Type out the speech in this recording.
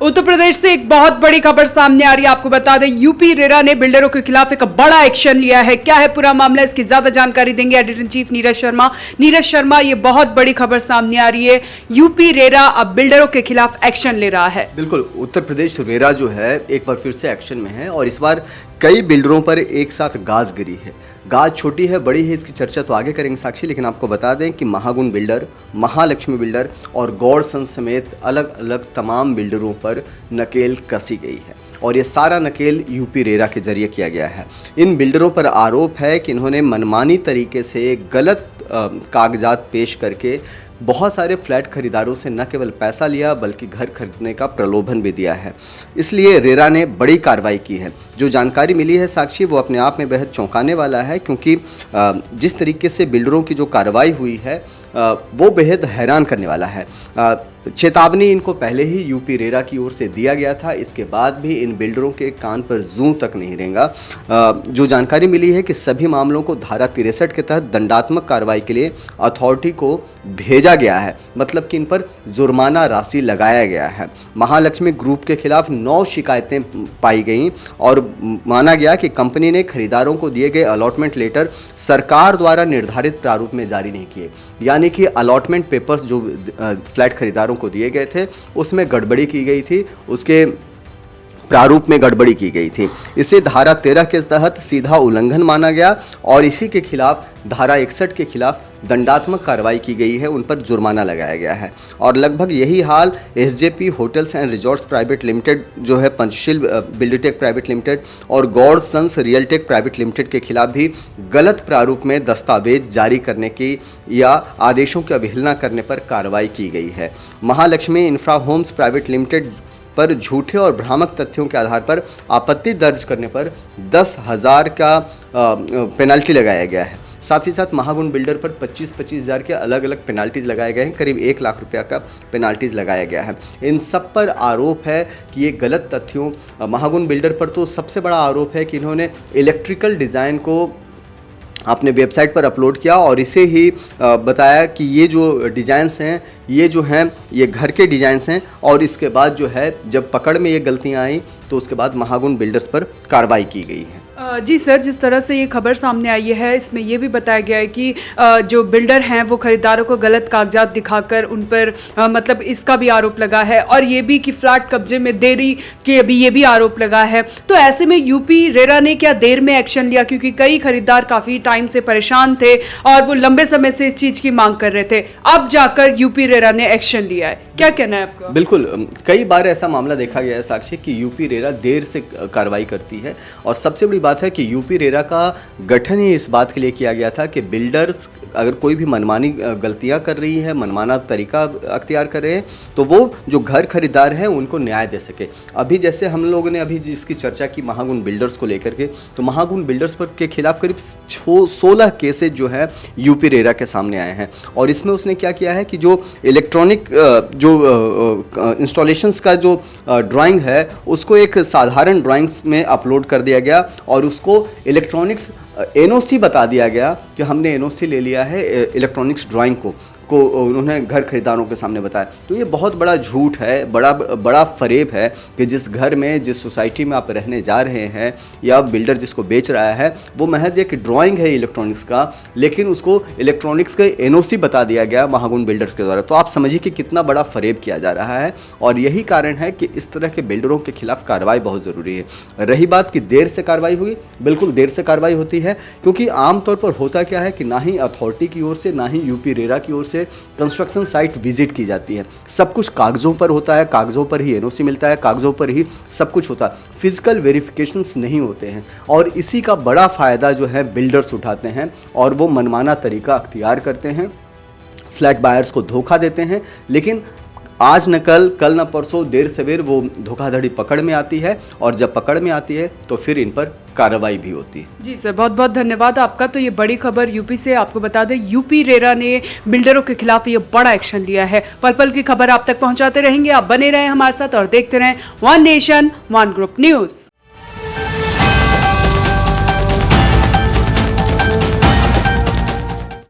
उत्तर प्रदेश से एक बहुत बड़ी खबर सामने आ रही है। आपको बता दें, यूपी रेरा ने बिल्डरों के खिलाफ एक बड़ा एक्शन लिया है। क्या है पूरा मामला, इसकी ज्यादा जानकारी देंगे editor in chief Neeraj Sharma. Neeraj Sharma, ये बहुत बड़ी खबर सामने आ रही है, यूपी रेरा अब बिल्डरों के खिलाफ एक्शन ले रहा है। बिल्कुल, उत्तर प्रदेश रेरा जो है एक बार फिर से एक्शन में है और इस बार कई बिल्डरों पर एक साथ गाज गिरी है। गाज छोटी है बड़ी है, इसकी चर्चा तो आगे करेंगे साक्षी, लेकिन आपको बता दें कि महागुण बिल्डर, महालक्ष्मी बिल्डर और गौड़सन समेत अलग अलग तमाम बिल्डरों पर नकेल कसी गई है और ये सारा नकेल यूपी रेरा के जरिए किया गया है। इन बिल्डरों पर आरोप है कि इन्होंने मनमानी तरीके से गलत कागजात पेश करके बहुत सारे फ्लैट खरीदारों से न केवल पैसा लिया बल्कि घर खरीदने का प्रलोभन भी दिया है। इसलिए रेरा ने बड़ी कार्रवाई की है। जो जानकारी मिली है साक्षी, वो अपने आप में बेहद चौंकाने वाला है, क्योंकि जिस तरीके से बिल्डरों की जो कार्रवाई हुई है वो बेहद हैरान करने वाला है। चेतावनी इनको पहले ही यूपी रेरा की ओर से दिया गया था, इसके बाद भी इन बिल्डरों के कान पर जूं तक नहीं रेंगा। जो जानकारी मिली है कि सभी मामलों को धारा 63 के तहत दंडात्मक कार्रवाई के लिए अथॉरिटी को भेजा गया है, मतलब कि इन पर जुर्माना राशि लगाया गया है। महालक्ष्मी ग्रुप के खिलाफ 9 शिकायतें पाई गईं और माना गया कि कंपनी ने खरीदारों को दिए गए अलॉटमेंट लेटर सरकार द्वारा निर्धारित प्रारूप में जारी नहीं किए, यानी कि अलॉटमेंट पेपर्स जो फ्लैट खरीदारों को दिए गए थे उसमें गड़बड़ी की गई थी, उसके प्रारूप में गड़बड़ी की गई थी। इसे धारा 13 के तहत सीधा उल्लंघन माना गया और इसी के खिलाफ धारा 61 के खिलाफ दंडात्मक कार्रवाई की गई है, उन पर जुर्माना लगाया गया है। और लगभग यही हाल SJP hotels and resorts private limited जो है, पंचशील बिल्डटेक प्राइवेट लिमिटेड और Gaur sons Realtech private limited के खिलाफ भी गलत प्रारूप में दस्तावेज जारी करने की या आदेशों की अवहेलना करने पर कार्रवाई की गई है। Mahalakshmi infra homes private limited पर झूठे और भ्रामक तथ्यों के आधार पर आपत्ति दर्ज करने पर 10,000 का पेनल्टी लगाया गया है। साथ ही साथ महागुण बिल्डर पर 25-25 हज़ार के अलग अलग पेनाल्टीज़ लगाए गए हैं, करीब 1 लाख रुपया का पेनाल्टीज़ लगाया गया है। इन सब पर आरोप है कि ये गलत तथ्यों, महागुण बिल्डर पर तो सबसे बड़ा आरोप है कि इन्होंने इलेक्ट्रिकल डिज़ाइन को अपने वेबसाइट पर अपलोड किया और इसे ही बताया कि ये जो डिज़ाइंस हैं ये जो हैं ये घर के डिज़ाइंस हैं, और इसके बाद जो है जब पकड़ में ये गलतियां आई तो उसके बाद महागुण बिल्डर्स पर कार्रवाई की गई है। जी सर, जिस तरह से ये खबर सामने आई है इसमें ये भी बताया गया है कि जो बिल्डर हैं वो खरीदारों को गलत कागजात दिखाकर उन पर मतलब इसका भी आरोप लगा है और ये भी कि फ्लैट कब्जे में देरी के अभी ये भी आरोप लगा है। तो ऐसे में यूपी रेरा ने क्या देर में एक्शन लिया, क्योंकि कई खरीदार काफ़ी टाइम से परेशान थे और वो लंबे समय से इस चीज़ की मांग कर रहे थे, अब जाकर यूपी रेरा ने एक्शन लिया है, क्या कहना है आपका? बिल्कुल, कई बार ऐसा मामला देखा गया है साक्षी कि यूपी रेरा देर से कार्रवाई करती है और सबसे बड़ी बात है कि यूपी रेरा का गठन ही इस बात के लिए किया गया था कि बिल्डर्स अगर कोई भी मनमानी गलतियां कर रही है, मनमाना तरीका अख्तियार कर रहे हैं, तो वो जो घर खरीदार हैं उनको न्याय दे सके। अभी जैसे हम लोगों ने अभी जिसकी चर्चा की महागुण बिल्डर्स को लेकर के, तो महागुण बिल्डर्स पर के खिलाफ करीब 16 केसेज जो है यूपी रेरा के सामने आए हैं और इसमें उसने क्या किया है कि जो इलेक्ट्रॉनिक जो इंस्टॉलेशंस का जो ड्राइंग है उसको एक साधारण ड्राइंग्स में अपलोड कर दिया गया और उसको इलेक्ट्रॉनिक्स एनओसी बता दिया गया कि हमने एनओसी ले लिया है इलेक्ट्रॉनिक्स ड्राइंग को उन्होंने घर खरीदारों के सामने बताया। तो ये बहुत बड़ा झूठ है, बड़ा फरेब है कि जिस घर में, जिस सोसाइटी में आप रहने जा रहे हैं या बिल्डर जिसको बेच रहा है वो महज एक ड्राइंग है इलेक्ट्रॉनिक्स का, लेकिन उसको इलेक्ट्रॉनिक्स का एनओसी बता दिया गया महागुण बिल्डर्स के द्वारा। तो आप समझिए कि कितना बड़ा फरेब किया जा रहा है और यही कारण है कि इस तरह के बिल्डरों के खिलाफ कार्रवाई बहुत ज़रूरी है। रही बात कि देर से कार्रवाई हुई, बिल्कुल देर से कार्रवाई होती है, क्योंकि आमतौर पर होता क्या है कि ना ही अथॉरिटी की ओर से ना ही यूपी रेरा की ओर से कंस्ट्रक्शन साइट विजिट की जाती है। सब कुछ कागजों पर होता है, कागजों पर ही एनओसी मिलता है, कागजों पर ही सब कुछ होता है, फिजिकल वेरिफिकेशंस नहीं होते हैं और इसी का बड़ा फ़ायदा जो है बिल्डर्स उठाते हैं और वो मनमाना तरीका अख्तियार करते हैं, फ्लैट बायर्स को धोखा देते हैं। लेकिन आज न कल न परसों, देर सवेर वो धोखाधड़ी पकड़ में आती है और जब पकड़ में आती है तो फिर इन पर कार्रवाई भी होती है। जी सर, बहुत बहुत धन्यवाद आपका। तो ये बड़ी खबर यूपी से, आपको बता दें यूपी रेरा ने बिल्डरों के खिलाफ ये बड़ा एक्शन लिया है। पल पल की खबर आप तक पहुंचाते रहेंगे, आप बने रहें हमारे साथ और देखते रहें one nation one group news.